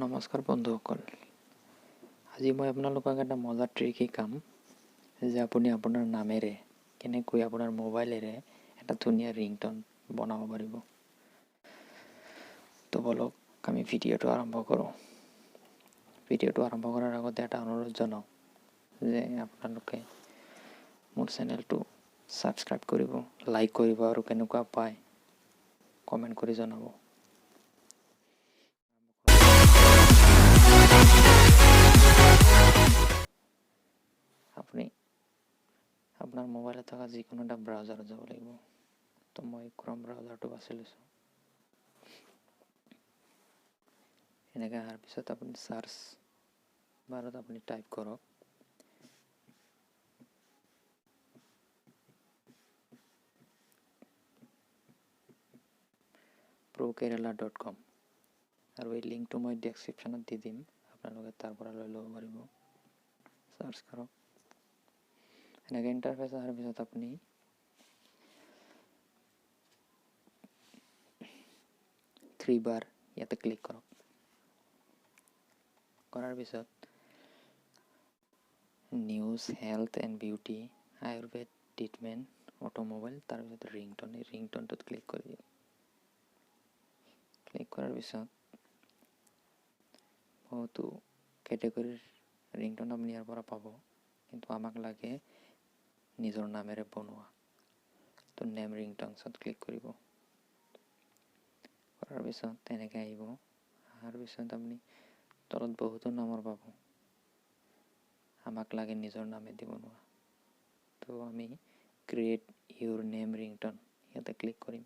নমস্কাৰ বন্ধুসকল, আজি মই আপোনালোকক এটা মজা ট্ৰিক শিকাম যে আপুনি আপোনাৰ নামেৰে কেনেকৈ আপোনাৰ মোবাইলেৰে এটা ধুনীয়া ৰিংটন বনাব পাৰিব। তো বলক আমি ভিডিঅ'টো আৰম্ভ কৰোঁ। ভিডিঅ'টো আৰম্ভ কৰাৰ আগতে এটা অনুৰোধ জনাওঁ যে আপোনালোকে মোৰ চেনেলটো ছাবস্ক্ৰাইব কৰিব, লাইক কৰিব আৰু কেনেকুৱা পায় কমেণ্ট কৰি জনাব। আপুনি আপোনাৰ মোবাইলত থকা যিকোনো এটা ব্ৰাউজাৰত যাব লাগিব। তো মই ক্ৰম ব্ৰাউজাৰটো বাছি লৈছোঁ। এনেকৈ অহাৰ পিছত আপুনি চাৰ্চ বাৰত আপুনি টাইপ কৰক prokerala.com আৰু এই লিংকটো মই ডেছক্ৰিপশ্যনত দি দিম, আপোনালোকে তাৰ পৰা লৈ ল'ব পাৰিব। চাৰ্চ কৰক। এনেকৈ ইণ্টাৰফেচ অহাৰ পিছত আপুনি থ্ৰী বাৰ ইয়াতে ক্লিক কৰক। কৰাৰ পিছত news, health and beauty, Ayurveda, treatment, automobile, তাৰপিছত ৰিংটন, এই ৰিংটনটোত ক্লিক কৰি দিয়ক। ক্লিক কৰাৰ পিছত বহুতো কেটেগৰীৰ ৰিংটন আপুনি ইয়াৰ পৰা পাব, কিন্তু আমাক লাগে নিজৰ নামেৰে বনোৱা। তো নেম ৰিংটনছত ক্লিক কৰিব। কৰাৰ পিছত তেনেকৈ আহিব। অহাৰ পিছত আপুনি তলত বহুতো নামৰ পাব, আমাক লাগে নিজৰ নামেদি বনোৱা। তো আমি ক্ৰিয়েট ইউৰ নেম ৰিংটন ইয়াতে ক্লিক কৰিম।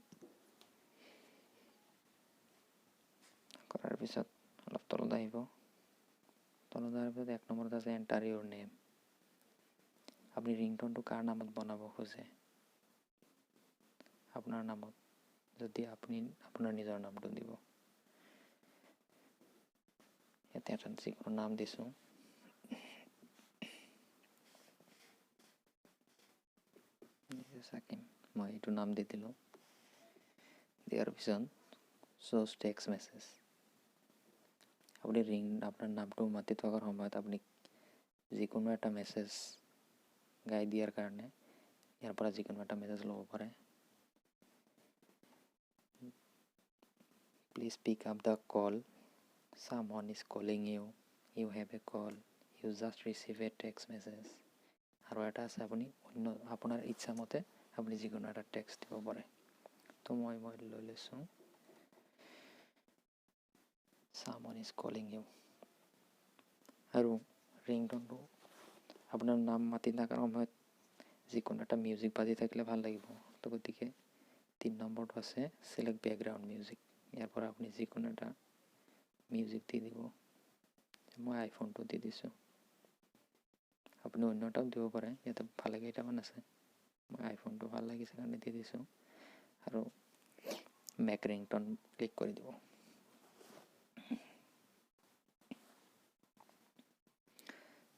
কৰাৰ পিছত অলপ তলত আহিব। তলত অহাৰ পিছত 1 নম্বৰত আছে এণ্টাৰ ইউৰ নেম। আপুনি ৰিংটনটো কাৰ নামত বনাব খোজে, আপোনাৰ নামত, যদি আপুনি আপোনাৰ নিজৰ নামটো দিব। ইয়াতে এটা যিকোনো নাম দিছোঁ। মই এইটো নাম দি দিলোঁ। দিয়াৰ পিছত শ্ব'জ টেক্সট মেছেজ। আপুনি আপোনাৰ নামটো মাতি থকাৰ সময়ত আপুনি যিকোনো এটা মেছেজ গাই দিয়াৰ কাৰণে ইয়াৰ পৰা যিকোনো এটা মেছেজ ল'ব পাৰে। Please pick up the call, someone is calling you, you have a call, you just receive a text message। আৰু এটা আছে আপুনি অন্য আপোনাৰ ইচ্ছামতে আপুনি যিকোনো এটা টেক্সট দিব পাৰে। তো মই লৈ লৈছোঁ someone is calling you। আৰু ৰিংটনটো আপোনাৰ নাম মাতি থকাৰ সময়ত যিকোনো এটা মিউজিক বাজি থাকিলে ভাল লাগিব। তো গতিকে 3 নম্বৰটো আছে চিলেক্ট বেকগ্ৰাউণ্ড মিউজিক। ইয়াৰ পৰা আপুনি যিকোনো এটা মিউজিক দি দিব। মই আইফোনটো দি দিছোঁ, আপুনি অন্য এটাও দিব পাৰে। ইয়াতে ভালে কেইটামান আছে, মই আইফোনটো ভাল লাগিছে কাৰণে দি দিছোঁ। আৰু মেক ৰিংটন ক্লিক কৰি দিব।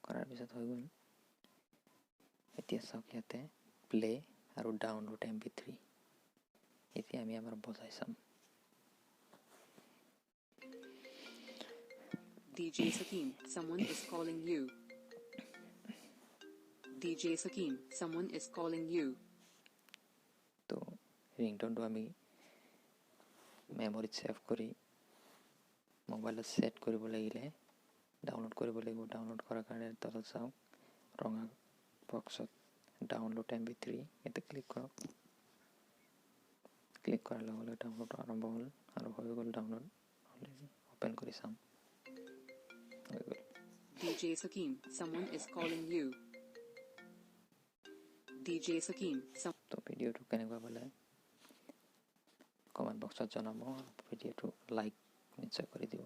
কৰাৰ পিছত হৈ গ'ল। এতিয়া চাওক ইয়াতে প্লে আৰু ডাউনলোড MP3। এতিয়া আমি এবাৰ বজাই চাম। DJ Sakim, someone is calling you. DJ Sakim, someone is calling you. তো ৰিংটনটো আমি মেমৰিত ছেভ কৰি মোবাইলত ছেট কৰিব লাগিলে ডাউনলোড কৰিব লাগিব। ডাউনলোড কৰাৰ কাৰণে তলত চাওক ৰঙা বক্সত ডাউনলোড MP3 ইয়াতে ক্লিক কৰক। ক্লিক কৰাৰ লগে লগে ডাউনলোড আৰম্ভ হ'ল আৰু হৈ গ'ল ডাউনলোড। অ'পেন কৰি চাম, হৈ গ'ল। DJ Sakim, someone is calling you. DJ Sakim, তো ভিডিঅ'টো কেনেকুৱা পালে কমেণ্ট বক্সত জনাব। ভিডিঅ'টো লাইক নিশ্চয় কৰি দিব।